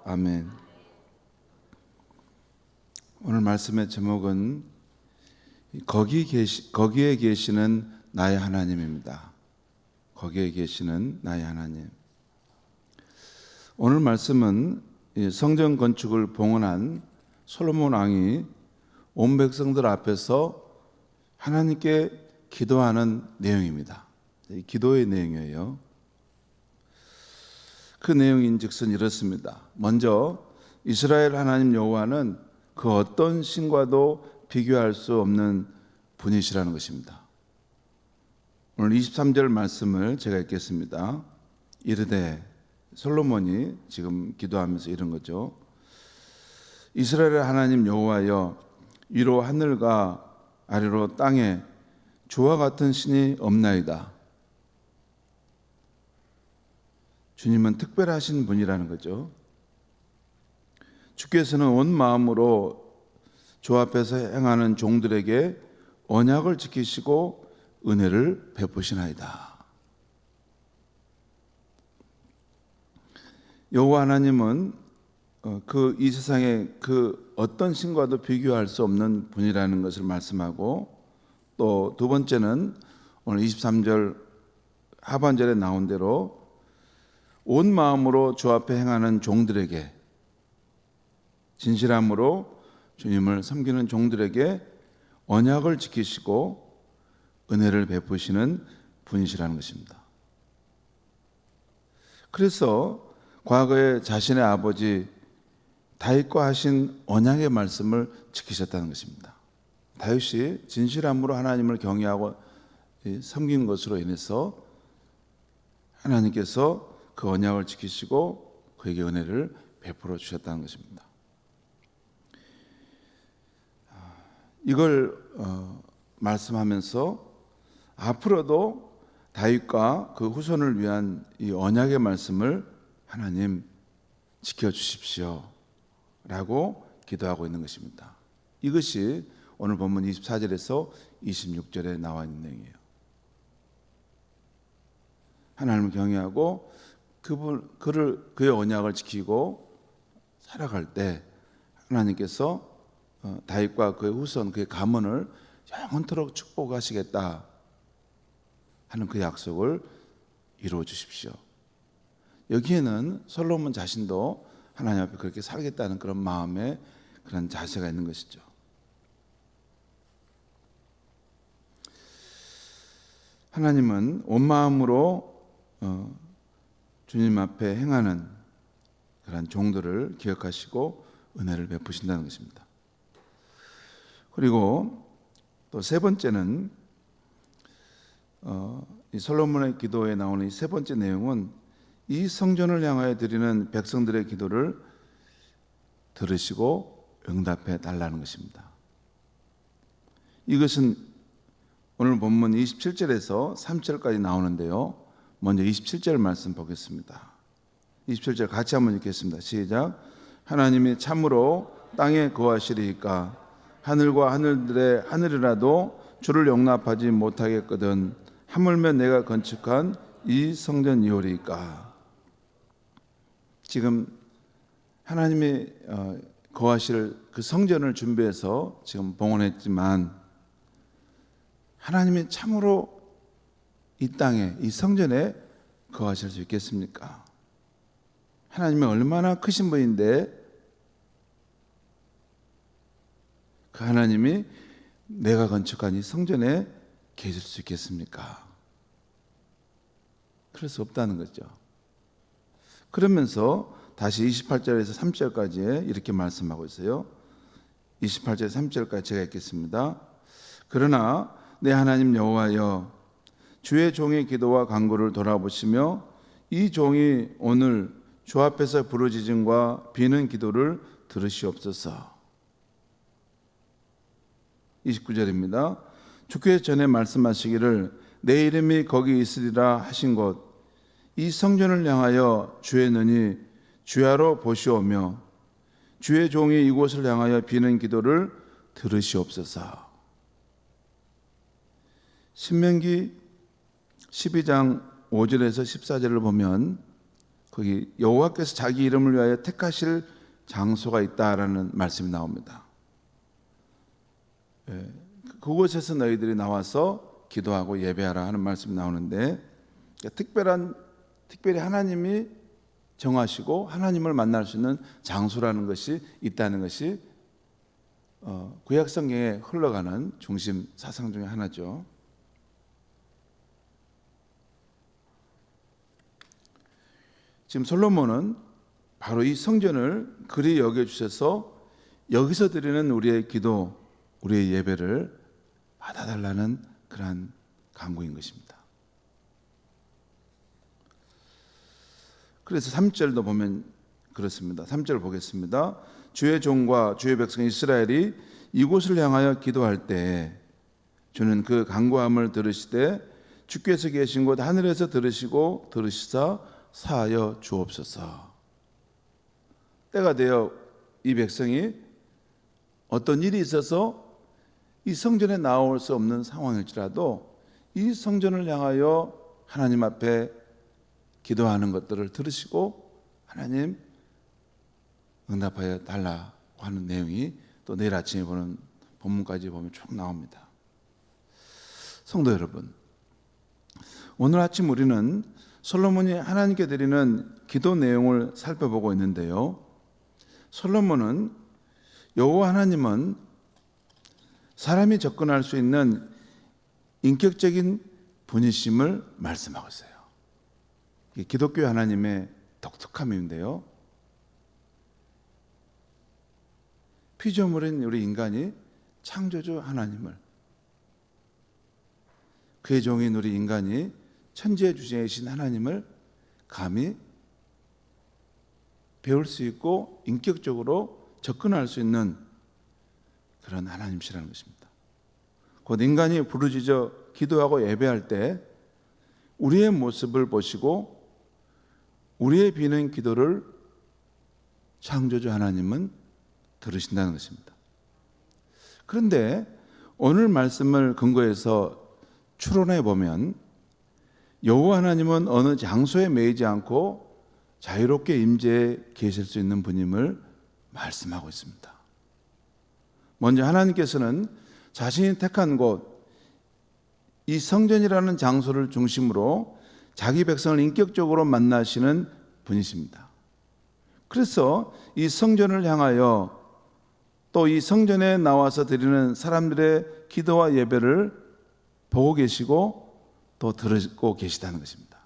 아멘. 오늘 말씀의 제목은 거기에 계시는 나의 하나님입니다. 거기에 계시는 나의 하나님. 오늘 말씀은 성전 건축을 봉헌한 솔로몬 왕이 온 백성들 앞에서 하나님께 기도하는 내용입니다. 기도의 내용이에요. 그 내용인즉슨 이렇습니다. 먼저 이스라엘 하나님 여호와는 그 어떤 신과도 비교할 수 없는 분이시라는 것입니다. 오늘 23절 말씀을 제가 읽겠습니다. 이르되, 솔로몬이 지금 기도하면서 이런 거죠. 이스라엘 하나님 여호와여, 위로 하늘과 아래로 땅에 주와 같은 신이 없나이다. 주님은 특별하신 분이라는 거죠. 주께서는 온 마음으로 주 앞에서 행하는 종들에게 언약을 지키시고 은혜를 베푸시나이다. 여호와 하나님은 이 세상의 그 어떤 신과도 비교할 수 없는 분이라는 것을 말씀하고, 또 두 번째는 오늘 23절 하반절에 나온 대로 온 마음으로 주 앞에 행하는 종들에게, 진실함으로 주님을 섬기는 종들에게 언약을 지키시고 은혜를 베푸시는 분이시라는 것입니다. 그래서 과거에 자신의 아버지 다윗과 하신 언약의 말씀을 지키셨다는 것입니다. 다윗이 진실함으로 하나님을 경외하고 섬긴 것으로 인해서 하나님께서 그 언약을 지키시고 그에게 은혜를 베풀어 주셨다는 것입니다. 이걸 말씀하면서 앞으로도 다윗과 그 후손을 위한 이 언약의 말씀을 하나님 지켜주십시오 라고 기도하고 있는 것입니다. 이것이 오늘 본문 24절에서 26절에 나와 있는 내용이에요. 하나님을 경외하고 그의 언약을 지키고 살아갈 때 하나님께서 다윗과 그의 후손, 그의 가문을 영원토록 축복하시겠다 하는 그 약속을 이루어 주십시오. 여기에는 솔로몬 자신도 하나님 앞에 그렇게 살겠다는 그런 마음의 그런 자세가 있는 것이죠. 하나님은 온 마음으로 주님 앞에 행하는 그런 종들을 기억하시고 은혜를 베푸신다는 것입니다. 그리고 또 세 번째는 이 솔로몬의 기도에 나오는 이 세 번째 내용은 이 성전을 향하여 드리는 백성들의 기도를 들으시고 응답해 달라는 것입니다. 이것은 오늘 본문 27절에서 30절까지 나오는데요. 먼저 27절 말씀 보겠습니다. 27절 같이 한번 읽겠습니다. 시작. 하나님이 참으로 땅에 거하시리이까 하늘과 하늘들의 하늘이라도 주를 용납하지 못하겠거든 하물며 내가 건축한 이 성전이오리이까. 지금 하나님이 거하실 그 성전을 준비해서 지금 봉헌했지만 하나님이 참으로 이 땅에 이 성전에 거하실 수 있겠습니까? 하나님이 얼마나 크신 분인데 그 하나님이 내가 건축한 이 성전에 계실 수 있겠습니까? 그럴 수 없다는 거죠. 그러면서 다시 28절에서 30절까지 이렇게 말씀하고 있어요. 28절 30절까지 제가 읽겠습니다. 그러나 내 하나님 여호와여, 주의 종의 기도와 간구를 돌아보시며 이 종이 오늘 주 앞에서 부르짖음과 비는 기도를 들으시옵소서. 29절입니다. 주께서 전에 말씀하시기를 내 이름이 거기 있으리라 하신 곳 이 성전을 향하여 주의 눈이 주야로 보시오며 주의 종이 이곳을 향하여 비는 기도를 들으시옵소서. 신명기 12장 5절에서 14절을 보면 거기 여호와께서 자기 이름을 위하여 택하실 장소가 있다라는 말씀이 나옵니다. 그곳에서 너희들이 나와서 기도하고 예배하라 하는 말씀이 나오는데, 특별히 하나님이 정하시고 하나님을 만날 수 있는 장소라는 것이 있다는 것이 구약 성경에 흘러가는 중심 사상 중에 하나죠. 지금 솔로몬은 바로 이 성전을 그리 여겨주셔서 여기서 드리는 우리의 기도, 우리의 예배를 받아달라는 그러한 간구인 것입니다. 그래서 3절도 보면 그렇습니다. 3절 보겠습니다. 주의 종과 주의 백성 이스라엘이 이곳을 향하여 기도할 때 주는 그 간구함을 들으시되 주께서 계신 곳 하늘에서 들으시고 들으시사 사하여 주옵소서. 때가 되어 이 백성이 어떤 일이 있어서 이 성전에 나올 수 없는 상황일지라도 이 성전을 향하여 하나님 앞에 기도하는 것들을 들으시고 하나님 응답하여 달라고 하는 내용이 또 내일 아침에 보는 본문까지 보면 쭉 나옵니다. 성도 여러분, 오늘 아침 우리는 솔로몬이 하나님께 드리는 기도 내용을 살펴보고 있는데요, 솔로몬은 여호와 하나님은 사람이 접근할 수 있는 인격적인 분이심을 말씀하고 있어요. 이게 기독교 하나님의 독특함인데요, 피조물인 우리 인간이 창조주 하나님을, 그의 종인 우리 인간이 천지의 주제이신 하나님을 감히 배울 수 있고 인격적으로 접근할 수 있는 그런 하나님이시라는 것입니다. 곧 인간이 부르짖어 기도하고 예배할 때 우리의 모습을 보시고 우리의 비는 기도를 창조주 하나님은 들으신다는 것입니다. 그런데 오늘 말씀을 근거해서 추론해 보면 여호와 하나님은 어느 장소에 매이지 않고 자유롭게 임재해 계실 수 있는 분임을 말씀하고 있습니다. 먼저 하나님께서는 자신이 택한 곳, 이 성전이라는 장소를 중심으로 자기 백성을 인격적으로 만나시는 분이십니다. 그래서 이 성전을 향하여 또 이 성전에 나와서 드리는 사람들의 기도와 예배를 보고 계시고 또 들고 계시다는 것입니다.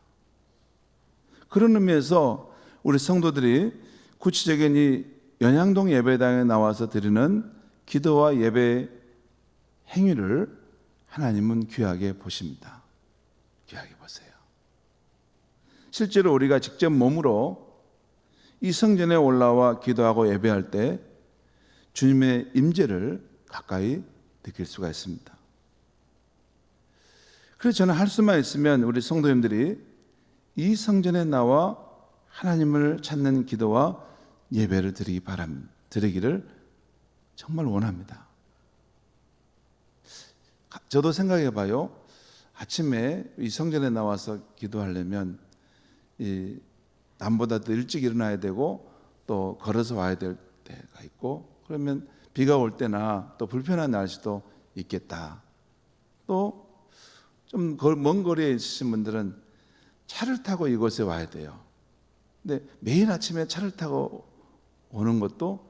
그런 의미에서 우리 성도들이 구체적인 이 연양동 예배당에 나와서 드리는 기도와 예배 행위를 하나님은 귀하게 보십니다. 귀하게 보세요. 실제로 우리가 직접 몸으로 이 성전에 올라와 기도하고 예배할 때 주님의 임재를 가까이 느낄 수가 있습니다. 그래서 저는 할 수만 있으면 우리 성도님들이 이 성전에 나와 하나님을 찾는 기도와 예배를 드리기를 정말 원합니다. 저도 생각해 봐요. 아침에 이 성전에 나와서 기도하려면 남보다 더 일찍 일어나야 되고 또 걸어서 와야 될 때가 있고, 그러면 비가 올 때나 또 불편한 날씨도 있겠다. 또 좀 먼 거리에 있으신 분들은 차를 타고 이곳에 와야 돼요. 근데 매일 아침에 차를 타고 오는 것도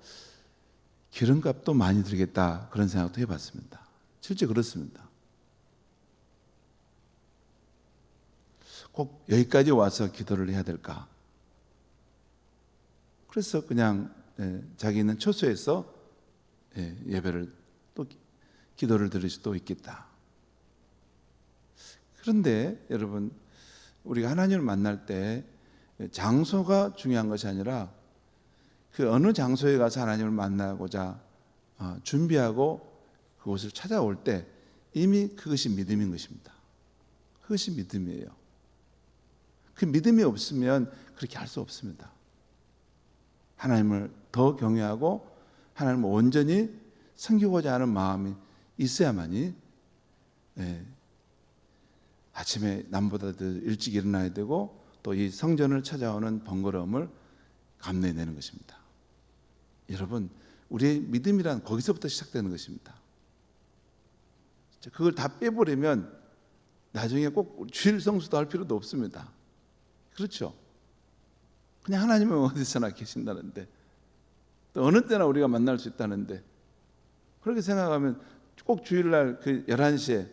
기름값도 많이 들겠다, 그런 생각도 해봤습니다. 실제 그렇습니다. 꼭 여기까지 와서 기도를 해야 될까? 그래서 그냥 자기는 처소에서 예배를 또 기도를 드릴 수도 있겠다. 그런데 여러분, 우리가 하나님을 만날 때 장소가 중요한 것이 아니라 그 어느 장소에 가서 하나님을 만나고자 준비하고 그곳을 찾아올 때 이미 그것이 믿음인 것입니다. 그것이 믿음이에요. 그 믿음이 없으면 그렇게 할 수 없습니다. 하나님을 더 경외하고 하나님을 온전히 섬기고자 하는 마음이 있어야만이 아침에 남보다 더 일찍 일어나야 되고 또 이 성전을 찾아오는 번거로움을 감내내는 것입니다. 여러분, 우리의 믿음이란 거기서부터 시작되는 것입니다. 그걸 다 빼버리면 나중에 꼭 주일 성수도 할 필요도 없습니다. 그렇죠? 그냥 하나님은 어디서나 계신다는데, 또 어느 때나 우리가 만날 수 있다는데, 그렇게 생각하면 꼭 주일날 그 11시에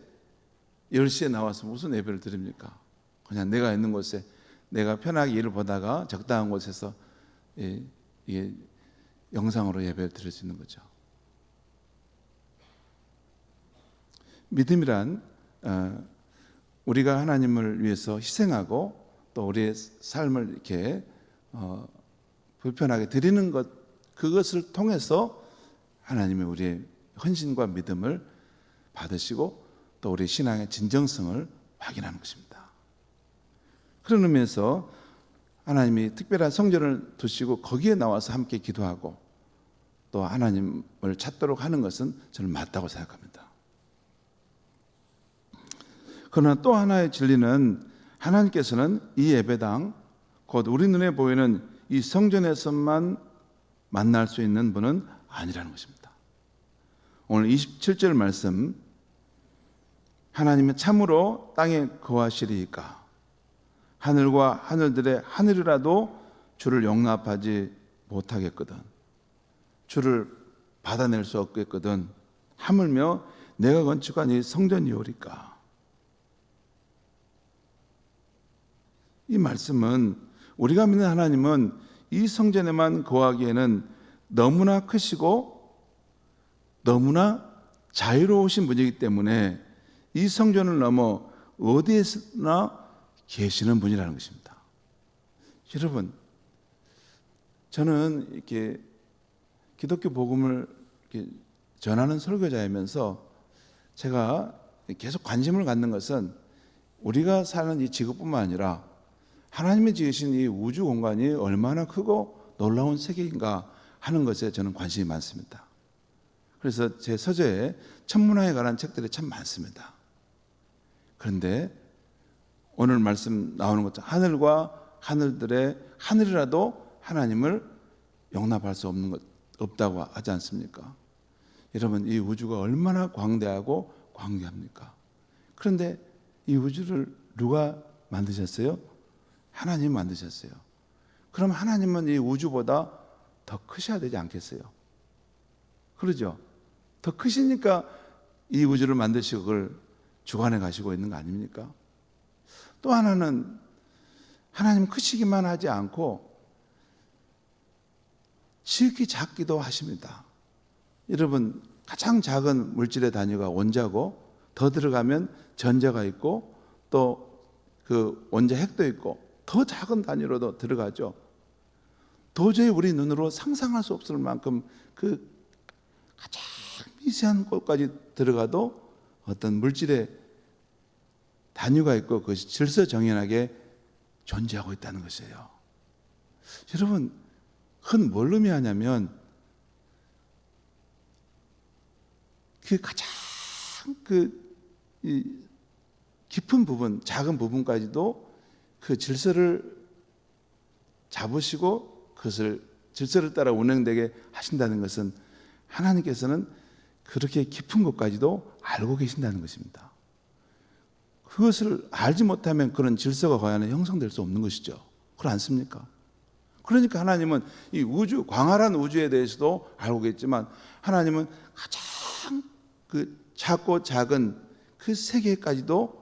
10시에 나와서 무슨 예배를 드립니까? 그냥 내가 있는 곳에 내가 편하게 일을 보다가 적당한 곳에서 이게 영상으로 예배를 드릴 수 있는 거죠. 믿음이란 우리가 하나님을 위해서 희생하고 또 우리의 삶을 이렇게 불편하게 드리는 것, 그것을 통해서 하나님이 우리의 헌신과 믿음을 받으시고 또 우리 신앙의 진정성을 확인하는 것입니다. 그런 의미에서 하나님이 특별한 성전을 두시고 거기에 나와서 함께 기도하고 또 하나님을 찾도록 하는 것은 저는 맞다고 생각합니다. 그러나 또 하나의 진리는 하나님께서는 이 예배당, 곧 우리 눈에 보이는 이 성전에서만 만날 수 있는 분은 아니라는 것입니다. 오늘 27절 말씀, 하나님은 참으로 땅에 거하시리이까 하늘과 하늘들의 하늘이라도 주를 용납하지 못하겠거든, 주를 받아낼 수 없겠거든, 하물며 내가 건축한 이 성전이오리까. 이 말씀은 우리가 믿는 하나님은 이 성전에만 거하기에는 너무나 크시고 너무나 자유로우신 분이기 때문에 이 성전을 넘어 어디에서나 계시는 분이라는 것입니다. 여러분, 저는 이렇게 기독교 복음을 이렇게 전하는 설교자이면서 제가 계속 관심을 갖는 것은 우리가 사는 이 지구뿐만 아니라 하나님이 지으신 이 우주 공간이 얼마나 크고 놀라운 세계인가 하는 것에 저는 관심이 많습니다. 그래서 제 서재에 천문학에 관한 책들이 참 많습니다. 그런데 오늘 말씀 나오는 것처럼 하늘과 하늘들의 하늘이라도 하나님을 용납할 수 없다고 하지 않습니까? 여러분, 이 우주가 얼마나 광대하고 광대합니까? 그런데 이 우주를 누가 만드셨어요? 하나님이 만드셨어요. 그럼 하나님은 이 우주보다 더 크셔야 되지 않겠어요? 그러죠? 더 크시니까 이 우주를 만드시고 그걸 주관해 가시고 있는 거 아닙니까? 또 하나는 하나님 크시기만 하지 않고 지극히 작기도 하십니다. 여러분, 가장 작은 물질의 단위가 원자고 더 들어가면 전자가 있고 또 그 원자 핵도 있고 더 작은 단위로도 들어가죠. 도저히 우리 눈으로 상상할 수 없을 만큼 그 가장 미세한 곳까지 들어가도 어떤 물질의 단위가 있고 그것이 질서정연하게 존재하고 있다는 것이에요. 여러분, 그건 뭘 의미하냐면 그 가장 깊은 부분, 작은 부분까지도 그 질서를 잡으시고 그것을 질서를 따라 운행되게 하신다는 것은 하나님께서는 그렇게 깊은 것까지도 알고 계신다는 것입니다. 그것을 알지 못하면 그런 질서가 과연 형성될 수 없는 것이죠. 그렇지 않습니까? 그러니까 하나님은 이 우주, 광활한 우주에 대해서도 알고 계시지만 하나님은 가장 그 작고 작은 그 세계까지도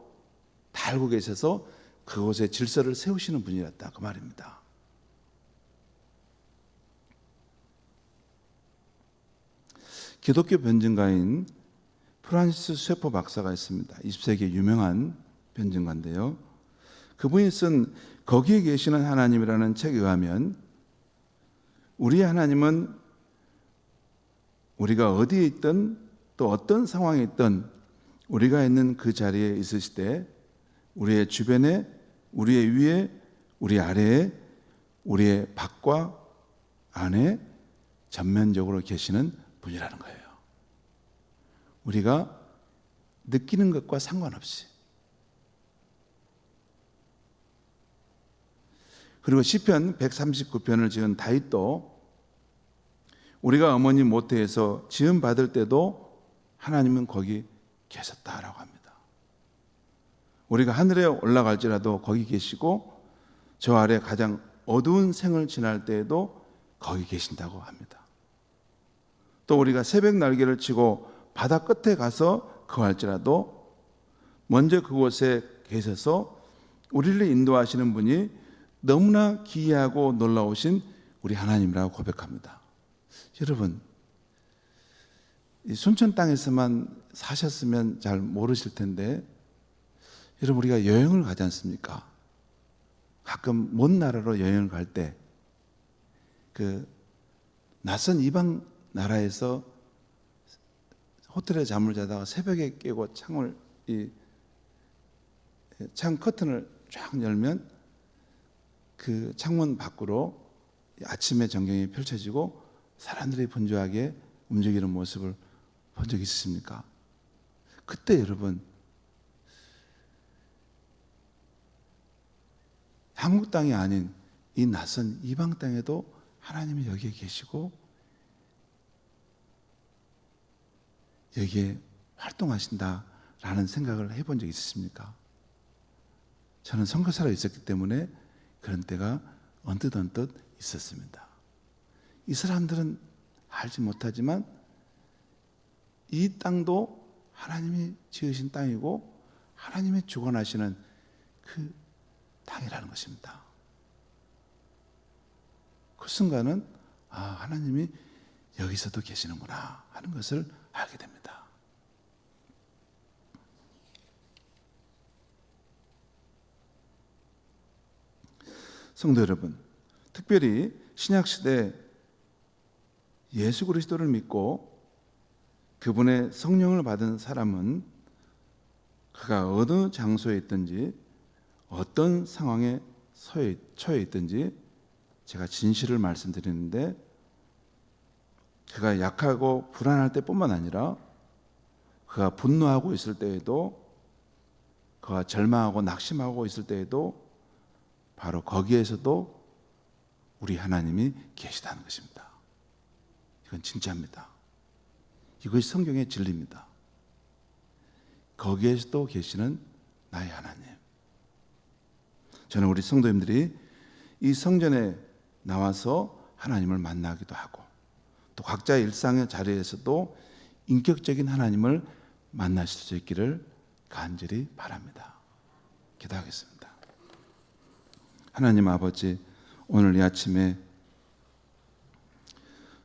다 알고 계셔서 그곳에 질서를 세우시는 분이었다, 그 말입니다. 기독교 변증가인 프란시스 셰퍼 박사가 있습니다. 20세기 유명한 변증가인데요. 그분이 쓴 거기에 계시는 하나님이라는 책에 의하면 우리의 하나님은 우리가 어디에 있든 또 어떤 상황에 있든 우리가 있는 그 자리에 있으실 때 우리의 주변에, 우리의 위에, 우리 아래에, 우리의 밖과 안에 전면적으로 계시는 분이라는 거예요. 우리가 느끼는 것과 상관없이 그리고 시편 139편을 지은 다윗도 우리가 어머니 모태에서 지음 받을 때도 하나님은 거기 계셨다라고 합니다. 우리가 하늘에 올라갈지라도 거기 계시고 저 아래 가장 어두운 생을 지날 때에도 거기 계신다고 합니다. 또 우리가 새벽 날개를 치고 바다 끝에 가서 거할지라도 먼저 그곳에 계셔서 우리를 인도하시는 분이 너무나 기이하고 놀라우신 우리 하나님이라고 고백합니다. 여러분, 이 순천 땅에서만 사셨으면 잘 모르실 텐데, 여러분, 우리가 여행을 가지 않습니까? 가끔 먼 나라로 여행을 갈 때 그 낯선 이방 나라에서 호텔에 잠을 자다가 새벽에 깨고 창 커튼을 쫙 열면 그 창문 밖으로 아침의 전경이 펼쳐지고 사람들이 분주하게 움직이는 모습을 본 적 있으십니까? 그때 여러분, 한국 땅이 아닌 이 낯선 이방 땅에도 하나님이 여기에 계시고 여기에 활동하신다라는 생각을 해본 적 있으십니까? 저는 선교사로 있었기 때문에 그런 때가 언뜻 있었습니다. 이 사람들은 알지 못하지만 이 땅도 하나님이 지으신 땅이고 하나님이 주관하시는 그 땅이라는 것입니다. 그 순간은 하나님이 여기서도 계시는구나 하는 것을 알게 됩니다. 성도 여러분, 특별히 신약시대 예수 그리스도를 믿고 그분의 성령을 받은 사람은 그가 어느 장소에 있든지 어떤 상황에 처해 있든지 제가 진실을 말씀드리는데, 그가 약하고 불안할 때뿐만 아니라 그가 분노하고 있을 때에도, 그가 절망하고 낙심하고 있을 때에도 바로 거기에서도 우리 하나님이 계시다는 것입니다. 이건 진짜입니다. 이것이 성경의 진리입니다. 거기에서도 계시는 나의 하나님. 저는 우리 성도님들이 이 성전에 나와서 하나님을 만나기도 하고 또 각자의 일상의 자리에서도 인격적인 하나님을 만나실 수 있기를 간절히 바랍니다. 기도하겠습니다. 하나님 아버지, 오늘 이 아침에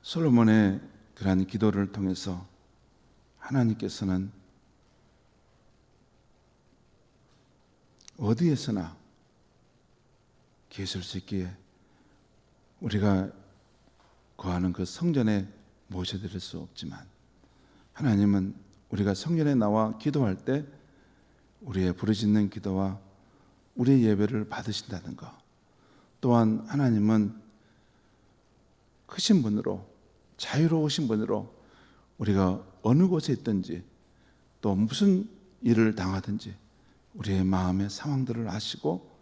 솔로몬의 그러한 기도를 통해서 하나님께서는 어디에서나 계실 수 있기에 우리가 거하는 그 성전에 모셔드릴 수 없지만, 하나님은 우리가 성전에 나와 기도할 때 우리의 부르짖는 기도와 우리의 예배를 받으신다는 것, 또한 하나님은 크신 분으로, 자유로우신 분으로 우리가 어느 곳에 있든지 또 무슨 일을 당하든지 우리의 마음의 상황들을 아시고,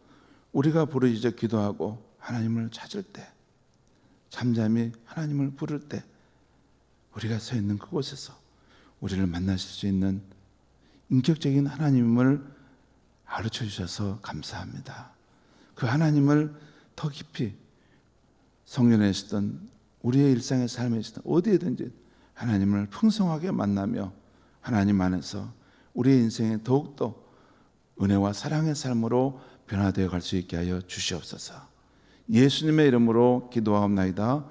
우리가 부르짖어 기도하고 하나님을 찾을 때, 잠잠히 하나님을 부를 때 우리가 서 있는 그곳에서 우리를 만나실 수 있는 인격적인 하나님을 가르쳐 주셔서 감사합니다. 그 하나님을 더 깊이 성전에 있었던 우리의 일상의 삶에 있었던 어디에든지 하나님을 풍성하게 만나며 하나님 안에서 우리의 인생에 더욱더 은혜와 사랑의 삶으로 변화되어 갈 수 있게 하여 주시옵소서. 예수님의 이름으로 기도하옵나이다.